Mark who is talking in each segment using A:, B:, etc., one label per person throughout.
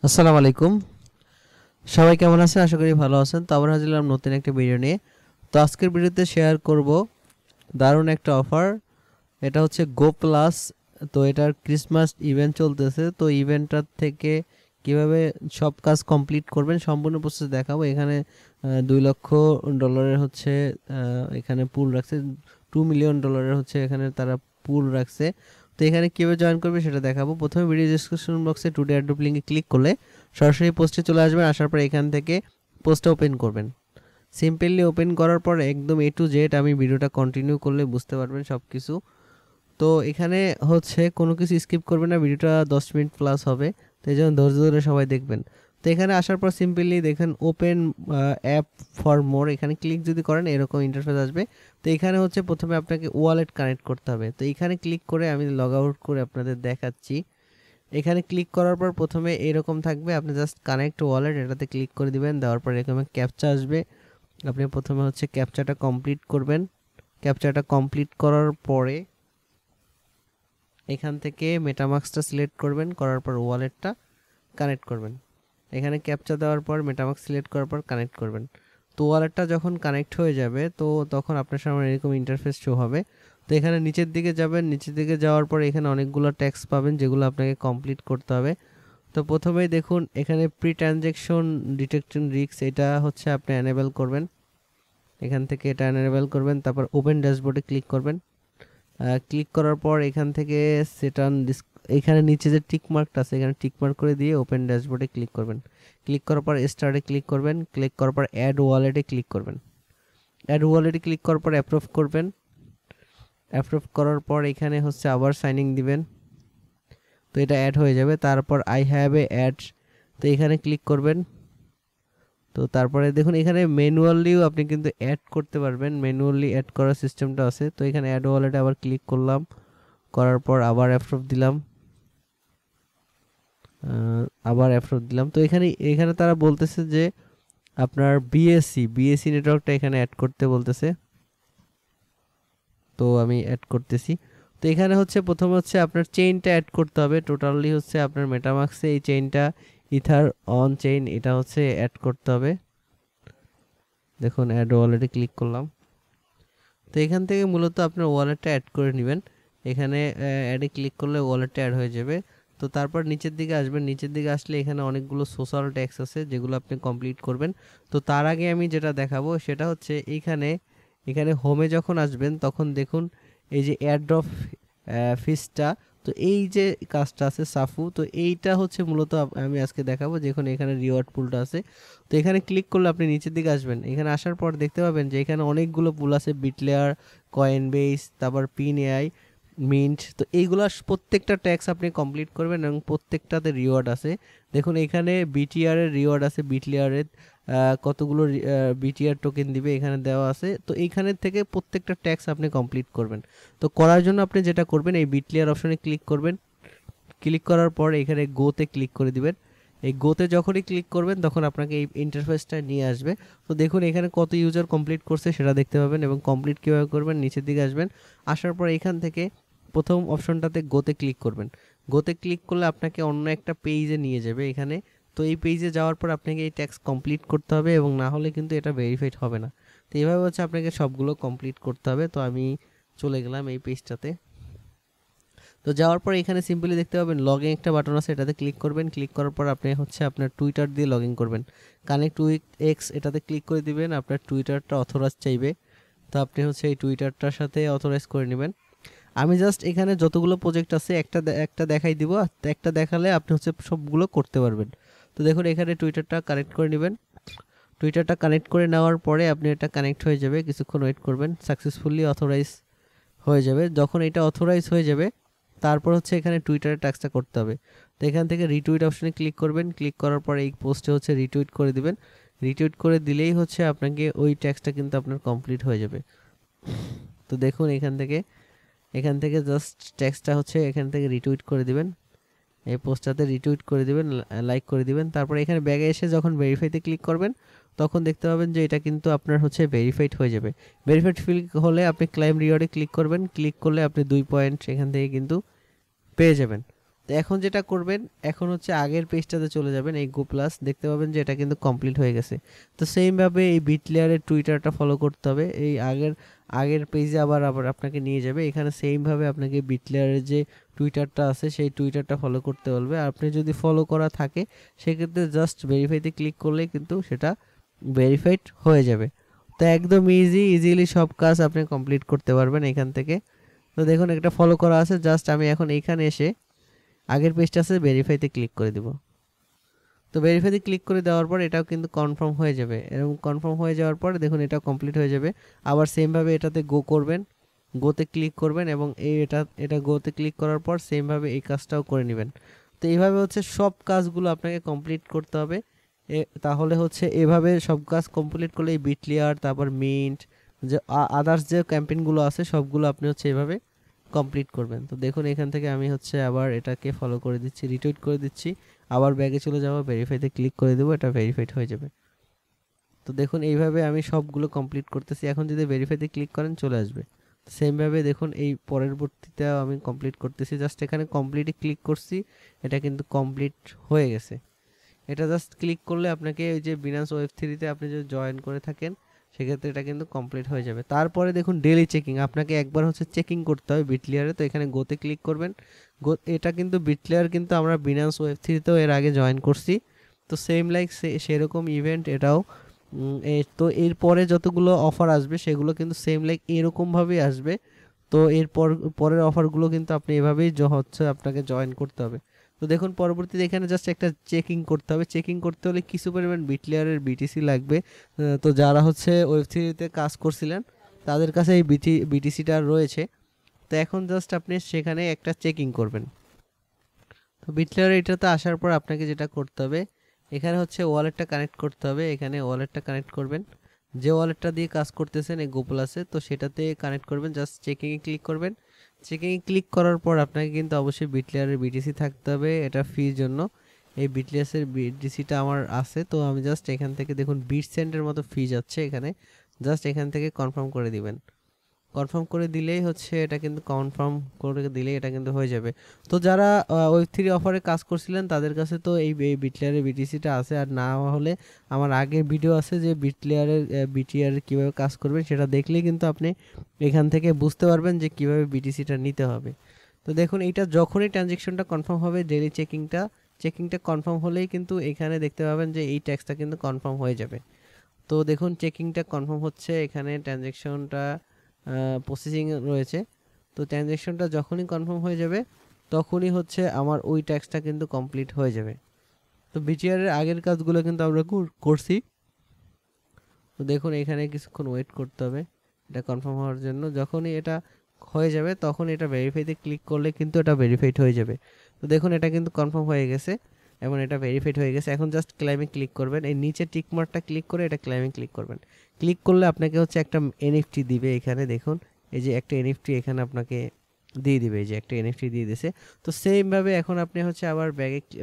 A: আসসালামু আলাইকুম। সবাই কেমন আছেন? আশা করি ভালো আছেন। তো আবার হাজির হলাম নতুন একটা ভিডিও নিয়ে। তো আজকের ভিডিওতে শেয়ার করব দারুণ একটা অফার। এটা হচ্ছে গো প্লাস। তো এটার ক্রিসমাস ইভেন্ট চলতেছে। তো ইভেন্টটার থেকে কিভাবে সব কাজ কমপ্লিট করবেন সম্পূর্ণ প্রসেস দেখাবো। এখানে $2 লক্ষ হচ্ছে এখানে পুল রাখছে। $2 মিলিয়ন হচ্ছে এখানে তারা পুল রাখছে। তো এখানে কীভাবে জয়েন করবে সেটা দেখাবো। প্রথমে ভিডিও ডিসক্রিপশন বক্সে টুডে অ্যাড্রপ লিঙ্কে ক্লিক করলে সরাসরি পোস্টে চলে আসবেন। আসার পর এখান থেকে পোস্টটা ওপেন করবেন। সিম্পলি ওপেন করার পর একদম A to Z আমি ভিডিওটা কন্টিনিউ করলে বুঝতে পারবেন সব কিছু। তো এখানে হচ্ছে কোনো কিছু স্কিপ করবেন না, ভিডিওটা 10 মিনিট প্লাস হবে। তো এই জন্য ধৈর্য ধরে সবাই দেখবেন। তো এখানে আসার পর সিম্পলি দেখেন ওপেন অ্যাপ ফর মোর, এখানে ক্লিক যদি করেন এরকম ইন্টারফেস আসবে। তো এখানে হচ্ছে প্রথমে আপনাকে ওয়ালেট কানেক্ট করতে হবে। তো এখানে ক্লিক করে আমি লগ আউট করে আপনাদের দেখাচ্ছি। এখানে ক্লিক করার পর প্রথমে এরকম থাকবে, আপনি জাস্ট কানেক্ট ওয়ালেট এটাতে ক্লিক করে দিবেন। দেওয়ার পর এরকম ক্যাপচা আসবে। আপনি প্রথমে হচ্ছে ক্যাপচাটা কমপ্লিট করবেন। ক্যাপচাটা কমপ্লিট করার পরে এখান থেকে মেটামাস্কটা সিলেক্ট করবেন, করার পর ওয়ালেটটা কানেক্ট করবেন। এখানে ক্যাপচা দেওয়ার পর মেটামাস্ক সিলেক্ট করার পর কানেক্ট করবেন। তো ওয়ালেটটা যখন কানেক্ট হয়ে যাবে তো তখন আপনার সামনে এরকম ইন্টারফেস শো হবে। তো এখানে নিচের দিকে যাবেন, নিচের দিকে যাওয়ার পর এখানে অনেকগুলো ট্যাক্স পাবেন যেগুলো আপনাকে কমপ্লিট করতে হবে। তো প্রথমেই দেখুন এখানে প্রি ট্রানজ্যাকশন ডিটেকশন রিস্ক, এটা হচ্ছে আপনি এনেবল করবেন। এখান থেকে এটা এনেবল করবেন, তারপর ওপেন ড্যাশবোর্ডে ক্লিক করবেন। ক্লিক করার পর এখান থেকে সেটান এখানে নিচে যে টিক মার্কটা আছে এখানে টিক মার্ক করে দিয়ে ওপেন ড্যাশবোর্ডে ক্লিক করবেন। ক্লিক করার পর স্টার্টে ক্লিক করবেন। ক্লিক করার পর অ্যাড ওয়ালেটে ক্লিক করবেন। অ্যাড ওয়ালেটে ক্লিক করার পর অ্যাপ্রুভ করবেন। অ্যাপ্রুভ করার পর এখানে হচ্ছে আবার সাইনিং দিবেন। তো এটা অ্যাড হয়ে যাবে। তারপর আই হ্যাভ এ অ্যাড, তো এখানে ক্লিক করবেন। তো তারপরে দেখুন এখানে ম্যানুয়ালিও আপনি কিন্তু অ্যাড করতে পারবেন, ম্যানুয়ালি অ্যাড করার সিস্টেমটা আছে। তো এখানে অ্যাড ওয়ালেটে আবার ক্লিক করলাম, করার পর আবার অ্যাপ্রুভ দিলাম, আবার অ্যাপ্রুভ দিলাম। তো এখানে এখানে তারা বলতেছে যে আপনার বিএসসি নেটওয়ার্কটা এখানে অ্যাড করতে বলতেছে। তো আমি অ্যাড করতেছি। তো এখানে হচ্ছে প্রথম হচ্ছে আপনার চেইনটা অ্যাড করতে হবে। টোটালি হচ্ছে আপনার মেটামাস্কে এই চেইনটা ইথার অন চেইন এটা হচ্ছে অ্যাড করতে হবে। দেখুন অ্যাড ওয়ালেটে ক্লিক করলাম। তো এখান থেকে মূলত আপনার ওয়ালেটটা অ্যাড করে নেবেন। এখানে অ্যাডে ক্লিক করলে ওয়ালেটটা অ্যাড হয়ে যাবে। তো তারপর নিচের দিকে আসবেন। নিচের দিকে আসলে এখানে অনেকগুলো সোশ্যাল ট্যাক্স আছে যেগুলো আপনি কমপ্লিট করবেন। তো তার আগে আমি যেটা দেখাবো সেটা হচ্ছে এখানে এখানে হোমে যখন আসবেন তখন দেখুন এই যে এয়ারড্রপ ফিসটা, তো এই যে কাজটা আছে সাফু, তো এইটা হচ্ছে মূলত আমি আজকে দেখাবো। যেখানে এখানে রিওয়ার্ড পুলটা আছে। তো এখানে ক্লিক করলে আপনি নিচের দিকে আসবেন। এখানে আসার পর দেখতে পাবেন যে এখানে অনেকগুলো পুল আছে, বিটলেয়ার, কয়েনবেস, তারপর পিন এআই, মিন্ট। তো এইগুলো প্রত্যেকটা ট্যাক্স আপনি কমপ্লিট করবেন এবং প্রত্যেকটাতে রিওয়ার্ড আছে। দেখুন এখানে বিটিআর এর রিওয়ার্ড আছে, বিটলেয়ারের কতগুলো বিটিআর টোকেন দিবে এখানে দেওয়া আছে। তো এইখানের থেকে প্রত্যেকটা ট্যাক্স আপনি কমপ্লিট করবেন। তো করার জন্য আপনি যেটা করবেন এই বিটলেয়ার অপশনে ক্লিক করবেন। ক্লিক করার পর এখানে গোতে ক্লিক করে দিবেন। এই গোতে যখনই ক্লিক করবেন তখন আপনাকে এই ইন্টারফেসটা নিয়ে আসবে। তো দেখুন এখানে কত ইউজার কমপ্লিট করছে সেটা দেখতে পাবেন এবং কমপ্লিট কীভাবে করবেন নিচের দিকে আসবেন। আসার পর এখান থেকে প্রথম অপশনটাতে গোতে ক্লিক করবেন। গোতে ক্লিক করলে আপনাকে অন্য একটা পেজে নিয়ে যাবে এখানে। তো এই পেজে যাওয়ার পর আপনাকে এই ট্যাক্স কমপ্লিট করতে হবে এবং না হলে কিন্তু এটা ভেরিফাইড হবে না। তো এইভাবে হচ্ছে আপনাকে সবগুলো কমপ্লিট করতে হবে। তো আমি চলে গেলাম এই পেজটাতে। তো যাওয়ার পর এখানে সিম্পলি দেখতে পাবেন লগ ইন একটা বাটন আছে, এটাতে ক্লিক করবেন। ক্লিক করার পর আপনি হচ্ছে আপনার টুইটার দিয়ে লগ ইন করবেন। কানেক্ট উইথ এক্স এটাতে ক্লিক করে দিবেন। আপনার টুইটারটা অথরাইজ চাইবে, তো আপনি হচ্ছে এই টুইটারটার সাথে অথরাইজ করে নেবেন। আমি জাস্ট এখানে যতগুলো প্রজেক্ট আছে একটা দেখাই দিব, একটা দেখালে আপনি হচ্ছে সবগুলো করতে পারবেন। তো দেখুন এখানে টুইটারটা কানেক্ট করে নেবেন। টুইটারটা কানেক্ট করে নেওয়ার পরে আপনি এটা কানেক্ট হয়ে যাবে, কিছুক্ষণ ওয়েট করবেন, সাকসেসফুলি অথরাইজ হয়ে যাবে। যখন এটা অথরাইজ হয়ে যাবে তারপর হচ্ছে এখানে টুইটারে ট্যাক্সটা করতে হবে। তো এখান থেকে রিটুইট অপশনে ক্লিক করবেন। ক্লিক করার পর এই পোস্টে হচ্ছে রিটুইট করে দিবেন। রিটুইট করে দিলেই হচ্ছে আপনাকে ওই ট্যাক্সটা কিন্তু আপনার কমপ্লিট হয়ে যাবে। তো দেখুন এখান থেকে জাস্ট ট্যাক্সটা হচ্ছে এখান থেকে রিটুইট করে দিবেন। এই পোস্টটাতে রিটুইট করে দিবেন, লাইক করে দিবেন। তারপর এখানে ব্যাগে এসে যখন ভেরিফাইতে ক্লিক করবেন তখন দেখতে পাবেন যে এটা কিন্তু আপনার হচ্ছে ভেরিফাইড হয়ে যাবে। ভেরিফাইড ফিল হলে আপনি ক্লাইম রিওয়ার্ডে ক্লিক করবেন। ক্লিক করলে আপনি 2 পয়েন্ট এখান থেকে কিন্তু পেয়ে যাবেন। তো তো এখন যেটা করবেন, এখন হচ্ছে আগের পেজটাতে চলে যাবেন, এই গো প্লাস দেখতে পাবেন যে এটা কিন্তু কমপ্লিট হয়ে গেছে। তো সেমভাবে এই বিটলেয়ারের টুইটারটা ফলো করতে হবে, এই আগের পেজে আবার আপনাকে নিয়ে যাবে। এখানে সেমভাবে আপনাকে বিটলেয়ারের যে টুইটারটা আছে সেই টুইটারটা ফলো করতে বলবে। আর আপনি যদি ফলো করা থাকে সেক্ষেত্রে জাস্ট ভেরিফাইতে ক্লিক করলেই কিন্তু সেটা ভেরিফাইড হয়ে যাবে। তো একদম ইজিলি সব কাজ আপনি কমপ্লিট করতে পারবেন এখান থেকে। তো দেখুন একটা ফলো করা আছে, জাস্ট আমি এখন এইখানে এসে আগের পেজটা আছে ভেরিফাইতে ক্লিক করে দেব। তো ভেরিফাইতে ক্লিক করে দেওয়ার পর এটাও কিন্তু কনফার্ম হয়ে যাবে। এরকম কনফার্ম হয়ে যাওয়ার পর দেখুন এটা কমপ্লিট হয়ে যাবে। আবার সেমভাবে এটাতে গো করবেন, গোতে ক্লিক করবেন এবং এটা গোতে ক্লিক করার পর সেমভাবে এই কাজটাও করে নেবেন। তো এইভাবে হচ্ছে সব কাজগুলো আপনাকে কমপ্লিট করতে হবে। তাহলে হচ্ছে এভাবে সব কাজ কমপ্লিট করলে এই বিটলেয়ার তারপর মিন্ট যে আদার্স যে ক্যাম্পেইনগুলো আছে সবগুলো আপনি হচ্ছে এভাবে কমপ্লিট করবেন। তো দেখুন এখান থেকে আমি হচ্ছে আবার এটাকে ফলো করে দিচ্ছি, রিটুইট করে দিচ্ছি, আবার ব্যাগে চলে যাব, ভেরিফাইতে ক্লিক করে দেবো, এটা ভেরিফাইড হয়ে যাবে। তো দেখুন এইভাবে আমি সবগুলো কমপ্লিট করতেছি। এখন যদি ভেরিফাইতে ক্লিক করেন চলে আসবে। সেমভাবে দেখুন এই পরবর্তীতেও আমি কমপ্লিট করতেছি, জাস্ট এখানে কমপ্লিটে ক্লিক করছি, এটা কিন্তু কমপ্লিট হয়ে গেছে। এটা জাস্ট ক্লিক করলে আপনাকে ওই যে বিনান্স ওয়েব3তে আপনি যদি জয়েন করে থাকেন সেক্ষেত্রে এটা কিন্তু কমপ্লিট হয়ে যাবে। তারপরে দেখুন ডেইলি চেকিং, আপনাকে একবার হচ্ছে চেকিং করতে হবে বিটলেয়ারে। তো এখানে গোতে ক্লিক করবেন। এটা কিন্তু বিটলেয়ার কিন্তু আমরা বিনান্স ওয়েব3তেও এর আগে জয়েন করছি। তো সেম লাইক সেরকম ইভেন্ট এটাও। তো এরপরে যতগুলো অফার আসবে সেগুলো কিন্তু সেম লাইক এরকমভাবেই আসবে। তো পরের অফারগুলো কিন্তু আপনি এভাবেই হচ্ছে আপনাকে জয়েন করতে হবে। তো দেখুন পরবর্তীতে এখানে জাস্ট একটা চেকিং করতে হবে। চেকিং করতে হলে কিছু পরিমাণ বিটলেয়ারের বিটিসি লাগবে। তো যারা হচ্ছে ওয়েব3তে কাজ করছিলেন তাদের কাছে এই বিটিসিটা রয়েছে। তো এখন জাস্ট আপনি সেখানে একটা চেকিং করবেন। তো বিটলেয়ার এটাতে আসার পর আপনাকে যেটা করতে হবে, এখানে হচ্ছে ওয়ালেটটা কানেক্ট করতে হবে। এখানে ওয়ালেটটা কানেক্ট করবেন, যে ওয়ালেটটা দিয়ে কাজ করতেছেন এই গো প্লাসে, তো সেটাতে কানেক্ট করবেন। জাস্ট চেকিংয়ে ক্লিক করবেন। চেকিংয়ে ক্লিক করার পর আপনাকে কিন্তু অবশ্যই বিটলেয়ারের বিটিসি থাকতে হবে এটা ফির জন্য। এই বিটলেয়ারের বিটিসিটা আমার আছে, তো আমি জাস্ট এখান থেকে দেখুন 20 সেন্টের মতো ফি যাচ্ছে এখানে, জাস্ট এখান থেকে কনফার্ম করে দিবেন। কনফার্ম করে দিলেই হচ্ছে এটা কিন্তু কনফার্ম করে দিলেই এটা কিন্তু হয়ে যাবে। তো যারা ওয়েব3 অফারে কাজ করছিলেন তাদের কাছে তো এই বিটলেয়ারের বিটিসিটা আছে, আর না হলে আমার আগের ভিডিও আছে যে বিটিআর কীভাবে কাজ করবেন সেটা দেখলেই কিন্তু আপনি এখান থেকে বুঝতে পারবেন যে কীভাবে বিটিসিটা নিতে হবে। তো দেখুন এইটা যখনই ট্রানজ্যাকশনটা কনফার্ম হবে, ডেইলি চেকিংটা কনফার্ম হলেই কিন্তু এখানে দেখতে পাবেন যে এই ট্যাক্সটা কিন্তু কনফার্ম হয়ে যাবে। তো দেখুন চেকিংটা কনফার্ম হচ্ছে, এখানে ট্রানজ্যাকশনটা প্রসেসিং রয়েছে। তো ট্রানজ্যাকশনটা যখনই কনফার্ম হয়ে যাবে তখনই হচ্ছে আমার ওই ট্যাক্সটা কিন্তু কমপ্লিট হয়ে যাবে। তো বিটিআরের আগের কাজগুলো কিন্তু আমরা করছি। তো দেখুন এখানে কিছুক্ষণ ওয়েট করতে হবে এটা কনফার্ম হওয়ার জন্য। যখনই এটা হয়ে যাবে তখন এটা ভেরিফাইতে ক্লিক করলে কিন্তু এটা ভেরিফাইড হয়ে যাবে। তো দেখুন এটা কিন্তু কনফার্ম হয়ে গেছে এবং এটা ভেরিফাইড হয়ে গেছে। এখন জাস্ট ক্লাইমে ক্লিক করবেন, এই নিচে টিক মার্কটা ক্লিক করে এটা ক্লাইমে ক্লিক করবেন। ক্লিক করলে আপনাকে হচ্ছে একটা এনএফটি দিবে। এখানে দেখুন এই যে একটা এনএফটি এখানে আপনাকে দিয়ে দিবে, এই যে একটা এনএফটি দিয়ে দিয়েছে। তো সেমভাবে এখন আপনি হচ্ছে আবার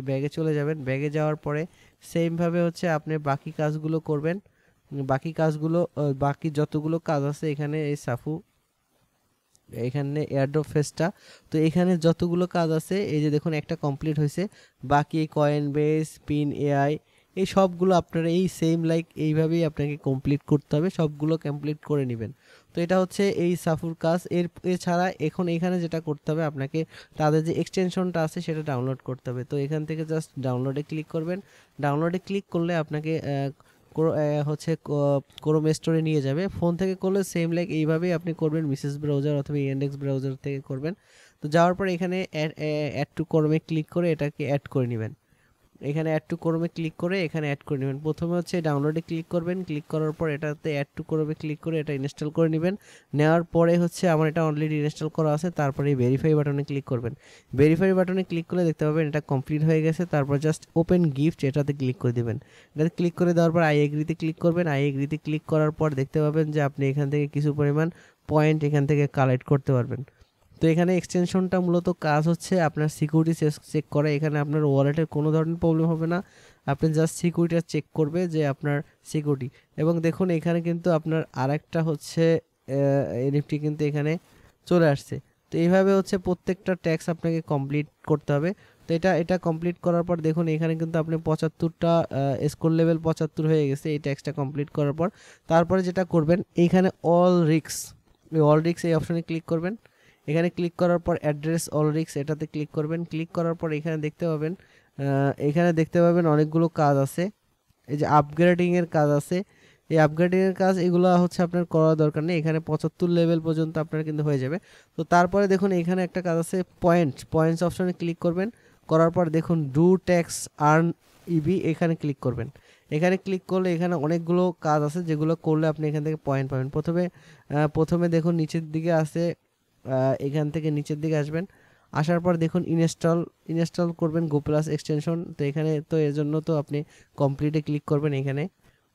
A: ব্যাগে চলে যাবেন। ব্যাগে যাওয়ার পরে সেমভাবে হচ্ছে আপনি বাকি কাজগুলো করবেন। বাকি যতগুলো কাজ আছে এখানে এই সাফু এখানে এয়ারড্রপ ফেসটা, তো এখানে যতগুলো কাজ আছে এই যে দেখুন একটা কমপ্লিট হয়েছে। বাকি কয়েন বেস পিন এআই এই সবগুলো আপনারা এই সেম লাইক এইভাবেই আপনাকে কমপ্লিট করতে হবে, সবগুলো কমপ্লিট করে নেবেন। তো এটা হচ্ছে এই সাফুর কাজ। এছাড়া এখন এখানে যেটা করতে হবে আপনাকে তাদের যে এক্সটেনশনটা আছে সেটা ডাউনলোড করতে হবে। তো এখান থেকে জাস্ট ডাউনলোডে ক্লিক করবেন। ডাউনলোডে ক্লিক করলে আপনাকে হচ্ছে ক্রোম স্টোরে নিয়ে যাবে। ফোন থেকে করলে সেম লাইক এইভাবেই আপনি করবেন, মিসেস ব্রাউজার অথবা ইন্ডেক্স ব্রাউজার থেকে করবেন। তো যাওয়ার পর এখানে অ্যাড টু ক্রোমে ক্লিক করে এটাকে অ্যাড করে নেবেন। এখানে অ্যাড টু ক্রোমে ক্লিক করে এখানে অ্যাড করে নেবেন। প্রথমে হচ্ছে ডাউনলোডে ক্লিক করবেন, ক্লিক করার পর এটাতে অ্যাড টু ক্রোমে ক্লিক করে এটা ইনস্টল করে নেবেন। নেওয়ার পরে হচ্ছে আমার এটা অলরেডি ইনস্টল করা আছে, তারপরে ভেরিফাই বাটনে ক্লিক করবেন। ভেরিফাই বাটনে ক্লিক করলে দেখতে পাবেন এটা কমপ্লিট হয়ে গেছে। তারপর জাস্ট ওপেন গিফট এটাতে ক্লিক করে দেবেন। এটাতে ক্লিক করে দেওয়ার পর আই এগ্রিতে ক্লিক করবেন। আই এগ্রিতে ক্লিক করার পর দেখতে পাবেন যে আপনি এখান থেকে কিছু পরিমাণ পয়েন্ট এখান থেকে কালেক্ট করতে পারবেন। তো এখানে এক্সটেনশনটা মূলত কাজ হচ্ছে আপনার সিকিউরিটি চেক করা। এখানে আপনার ওয়ালেটের কোনো ধরনের প্রবলেম হবে না, আপনি জাস্ট সিকিউরিটিটা চেক করবে যে আপনার সিকিউরিটি। এবং দেখুন এখানে কিন্তু আপনার আরেকটা হচ্ছে এনএফটি কিন্তু এখানে চলে আসছে। তো এইভাবে হচ্ছে প্রত্যেকটা ট্যাক্স আপনাকে কমপ্লিট করতে হবে। তো এটা কমপ্লিট করার পর দেখুন এখানে কিন্তু আপনি 75টা স্কোর লেভেল 75 হয়ে গেছে এই ট্যাক্সটা কমপ্লিট করার পর। তারপরে যেটা করবেন এইখানে অল রিস্ক, এই অপশনে ক্লিক করবেন। এখানে ক্লিক করার পর অ্যাড্রেস অল রিস্ক এটাতে ক্লিক করবেন। ক্লিক করার পর এখানে দেখতে পাবেন অনেকগুলো কাজ আছে। এই যে আপগ্রেডিং এর কাজ আছে, এই আপগ্রেডিং এর কাজ এগুলো হচ্ছে আপনার করার দরকার নেই। এখানে 75 লেভেল পর্যন্ত আপনার কিন্তু হয়ে যাবে। তো তারপরে দেখুন এখানে একটা কাজ আছে পয়েন্টস অপশনে ক্লিক করবেন। করার পর দেখুন ডু ট্যাক্স আর্ন ইবি এখানে ক্লিক করবেন। এখানে ক্লিক করলে এখানে অনেকগুলো কাজ আছে যেগুলো করলে আপনি এখান থেকে পয়েন্ট পাবেন। প্রথমে দেখুন নিচের দিকে আছে, এখান থেকে নিচের দিকে আসবেন। আসার পর দেখুন ইনস্টল করবেন গো প্লাস এক্সটেনশন। তো এখানে তো এর জন্য তো আপনি কমপ্লিটে ক্লিক করবেন। এখানে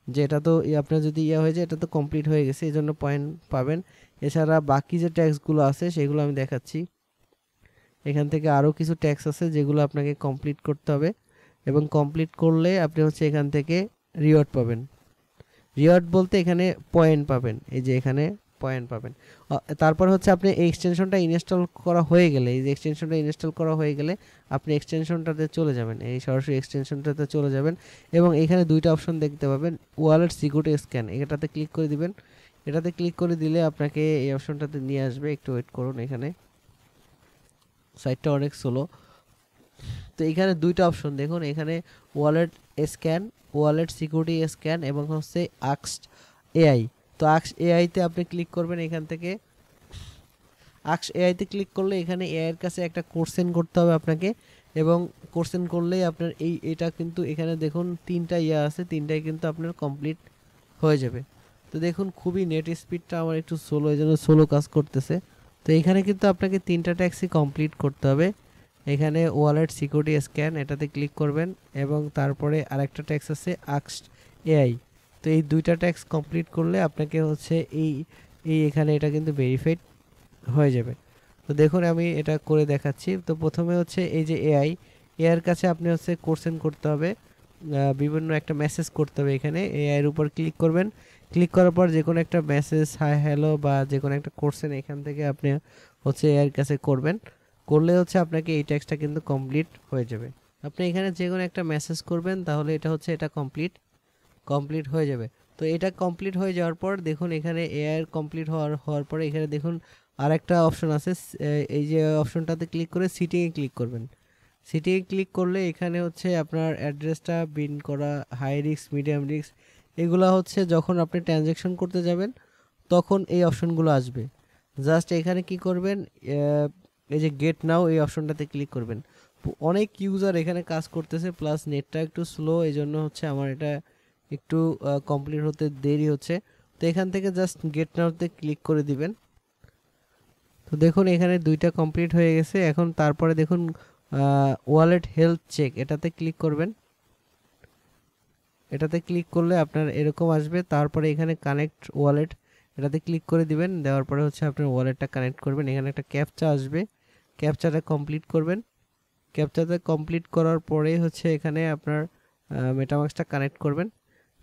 A: যে এটা তো আপনার যদি হয়ে যায় এটা তো কমপ্লিট হয়ে গেছে, এই জন্য পয়েন্ট পাবেন। এছাড়া বাকি যে ট্যাক্সগুলো আছে সেগুলো আমি দেখাচ্ছি। এখান থেকে আরও কিছু ট্যাক্স আছে যেগুলো আপনাকে কমপ্লিট করতে হবে, এবং কমপ্লিট করলে আপনি হচ্ছে এখান থেকে রিওয়ার্ড পাবেন। রিওয়ার্ড বলতে এখানে পয়েন্ট পাবেন, এই যে এখানে পয়েন্ট পাবেন। তারপর হচ্ছে আপনি এই এক্সটেনশনটা ইনস্টল করা হয়ে গেলে, এই যে এক্সটেনশনটা ইনস্টল করা হয়ে গেলে আপনি এক্সটেনশনটাতে চলে যাবেন, এই সরাসরি এক্সটেনশনটাতে চলে যাবেন এবং এখানে দুইটা অপশন দেখতে পাবেন, ওয়ালেট সিকিউরিটি স্ক্যান, এটাতে ক্লিক করে দিবেন। এটাতে ক্লিক করে দিলে আপনাকে এই অপশনটাতে নিয়ে আসবে। একটু ওয়েট করুন, এখানে সাইটটা অনেক স্লো। তো এখানে দুইটা অপশন দেখুন, এখানে wallet scan, wallet security scan এবং হচ্ছে আক্সড এআই। তো আক্স এআইতে আপনি ক্লিক করবেন। এখান থেকে আক্স এআইতে ক্লিক করলে এখানে এআইয়ের কাছে একটা কোশ্চেন করতে হবে আপনাকে, এবং কোশ্চেন করলেই আপনার এটা কিন্তু এখানে দেখুন তিনটা আছে, তিনটাই কিন্তু আপনার কমপ্লিট হয়ে যাবে। তো দেখুন খুবই নেট স্পিডটা আমার একটু স্লো, এই জন্য স্লো কাজ করতেছে। তো এখানে কিন্তু আপনাকে তিনটা ট্যাক্সই কমপ্লিট করতে হবে। এখানে ওয়ালেট সিকিউরিটি স্ক্যান এটাতে ক্লিক করবেন এবং তারপরে আরেকটা ট্যাক্স আছে আক্সড এআই। তো এই দুইটা ট্যাক্স কমপ্লিট করলে আপনাকে হচ্ছে এখানে এটা কিন্তু ভেরিফাইড হয়ে যাবে। তো দেখুন আমি এটা করে দেখাচ্ছি। তো প্রথমে হচ্ছে এই যে এআইয়ের কাছে আপনি হচ্ছে কোশ্চেন করতে হবে, বিভিন্ন একটা মেসেজ করতে হবে। এখানে এআইয়ের উপর ক্লিক করবেন। ক্লিক করার পর যে কোনো একটা মেসেজ, হাই হ্যালো বা যে কোনো একটা কোশ্চেন এখান থেকে আপনি হচ্ছে এআইয়ের কাছে করবেন। করলে হচ্ছে আপনাকে এই ট্যাক্সটা কিন্তু কমপ্লিট হয়ে যাবে। আপনি এখানে যে কোনো একটা মেসেজ করবেন, তাহলে এটা কমপ্লিট হয়ে যাবে। তো এটা কমপ্লিট হয়ে যাওয়ার পর দেখুন এখানে এআই কমপ্লিট হওয়ার পরে এখানে দেখুন আরেকটা অপশন আছে, এই যে অপশনটাতে ক্লিক করে সিটিংয়ে ক্লিক করবেন। সিটিংয়ে ক্লিক করলে এখানে হচ্ছে আপনার অ্যাড্রেসটা বিন করা, হাই রিস্ক, মিডিয়াম রিস্ক, এগুলো হচ্ছে যখন আপনি ট্রানজ্যাকশন করতে যাবেন তখন এই অপশনগুলো আসবে। জাস্ট এখানে কি করবেন, এই যে গেট নাও এই অপশনটাতে ক্লিক করবেন। অনেক ইউজার এখানে কাজ করতেছে, প্লাস নেটটা একটু স্লো, এই জন্য হচ্ছে আমার এটা একটু কমপ্লিট হতে দেরি হচ্ছে। তো এখান থেকে জাস্ট গেট নাওতে ক্লিক করে দিবেন। তো দেখুন এখানে দুইটা কমপ্লিট হয়ে গেছে। এখন তারপরে দেখুন ওয়ালেট হেলথ চেক এটাতে ক্লিক করবেন। এটাতে ক্লিক করলে আপনার এরকম আসবে। তারপরে এখানে কানেক্ট ওয়ালেট এটাতে ক্লিক করে দিবেন। দেওয়ার পরে হচ্ছে আপনার ওয়ালেটটা কানেক্ট করবেন। এখানে একটা ক্যাপচা আসবে, ক্যাপচাটা কমপ্লিট করবেন। ক্যাপচাটা কমপ্লিট করার পরে হচ্ছে এখানে আপনার মেটামাস্কটা কানেক্ট করবেন।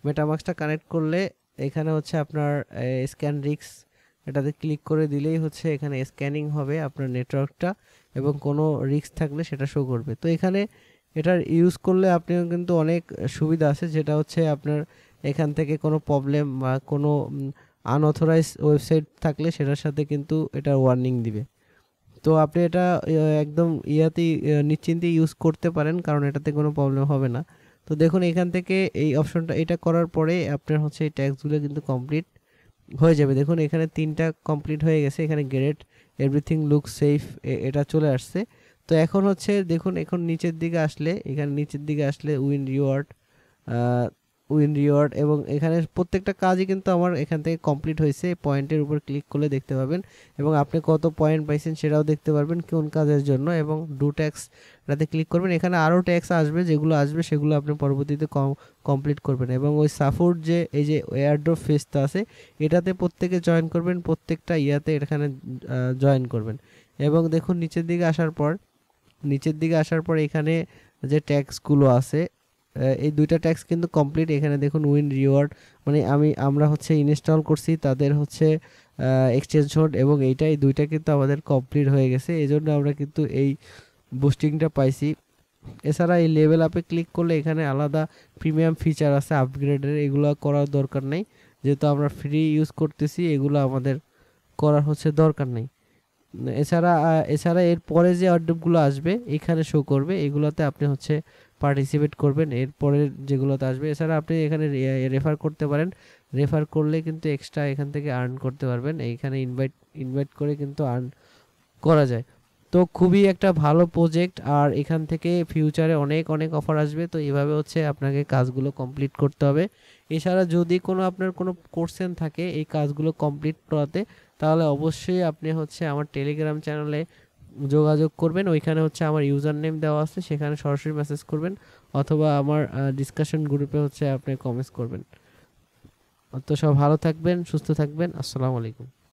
A: মেটামাস্কটা কানেক্ট করলে এখানে হচ্ছে আপনার স্ক্যান রিস্ক এটাতে ক্লিক করে দিলেই হচ্ছে এখানে স্ক্যানিং হবে আপনার নেটওয়ার্কটা, এবং কোনো রিস্ক থাকলে সেটা শো করবে। তো এখানে এটার ইউজ করলে আপনিও কিন্তু অনেক সুবিধা আছে, যেটা হচ্ছে আপনার এখান থেকে কোনো প্রবলেম বা কোনো আনঅথরাইজ ওয়েবসাইট থাকলে সেটার সাথে কিন্তু এটা ওয়ার্নিং দিবে। তো আপনি এটা একদম নিশ্চিন্তে ইউজ করতে পারেন, কারণ এটাতে কোনো প্রবলেম হবে না। তো দেখুন এখান থেকে এই অপশনটা এটা করার পরে আপনার হচ্ছে এই ট্যাক্সগুলো কিন্তু কমপ্লিট হয়ে যাবে। দেখুন এখানে তিনটা কমপ্লিট হয়ে গেছে। এখানে গ্রেট, এভরিথিং লুক সেফ এটা চলে আসছে। তো এখন হচ্ছে দেখুন এখন নিচের দিকে আসলে, এখানে নিচের দিকে আসলে উইন রিওয়ার্ড এবং এখানে প্রত্যেকটা কাজই কিন্তু আমার এখান থেকে কমপ্লিট হয়েছে। পয়েন্টের উপর ক্লিক করলে দেখতে পাবেন, এবং আপনি কত পয়েন্ট পাইছেন সেটাও দেখতে পারবেন কোন কাজের জন্য, এবং ডু ট্যাক্স এটাতে ক্লিক করবেন। এখানে আরও ট্যাক্স আসবে, যেগুলো আসবে সেগুলো আপনি পরবর্তীতে কমপ্লিট করবেন। এবং ওই সাপোর্ট যে এই যে এয়ারড্রপ ফেসটা আছে এটাতে প্রত্যেকে জয়েন করবেন, প্রত্যেকটা এখানে জয়েন করবেন। এবং দেখুন নিচের দিকে আসার পর এখানে যে ট্যাক্সগুলো আছে এই দুইটা ট্যাক্স কিন্তু কমপ্লিট। এখানে দেখুন উইন রিওয়ার্ড, মানে আমরা হচ্ছে ইনস্টল করছি তাদের হচ্ছে এক্সচেঞ্জ, এবং এই দুইটা কিন্তু আমাদের কমপ্লিট হয়ে গেছে। এই জন্য আমরা কিন্তু এই বুস্টিংটা পাইছি। এছাড়া এই লেভেল আপে ক্লিক করলে এখানে আলাদা প্রিমিয়াম ফিচার আছে আপগ্রেডের, এগুলো করার দরকার নেই, যেহেতু আমরা ফ্রি ইউজ করতেছি এগুলো আমাদের করার হচ্ছে দরকার নেই। এছাড়া এর পরে যে অর্ডারগুলো আসবে এখানে শো করবে, এগুলোতে আপনি হচ্ছে পার্টিসিপেট করবেন এরপরে যেগুলোতে আসবে। এছাড়া আপনি এখানে রেফার করতে পারেন, রেফার করলে কিন্তু এক্সট্রা এখান থেকে আর্ন করতে পারবেন, এইখানে ইনভাইট করে কিন্তু আর্ন করা যায়। তো খুবই একটা ভালো প্রজেক্ট, আর এখান থেকে ফিউচারে অনেক অনেক অফার আসবে। তো এইভাবে হচ্ছে আপনাকে কাজগুলো কমপ্লিট করতে হবে। এছাড়া যদি আপনার কোনো কোশ্চেন থাকে এই কাজগুলো কমপ্লিট করাতে, তাহলে অবশ্যই আপনি হচ্ছে আমার টেলিগ্রাম চ্যানেলে যোগাযোগ করবেন, ওইখানে হচ্ছে আমার ইউজার নেম দেওয়া আছে, সেখানে সরাসরি মেসেজ করবেন, অথবা আমার ডিসকাশন গ্রুপে হচ্ছে আপনি কমেন্টস করবেন। তো সব ভালো থাকবেন, সুস্থ থাকবেন, আসসালামু আলাইকুম।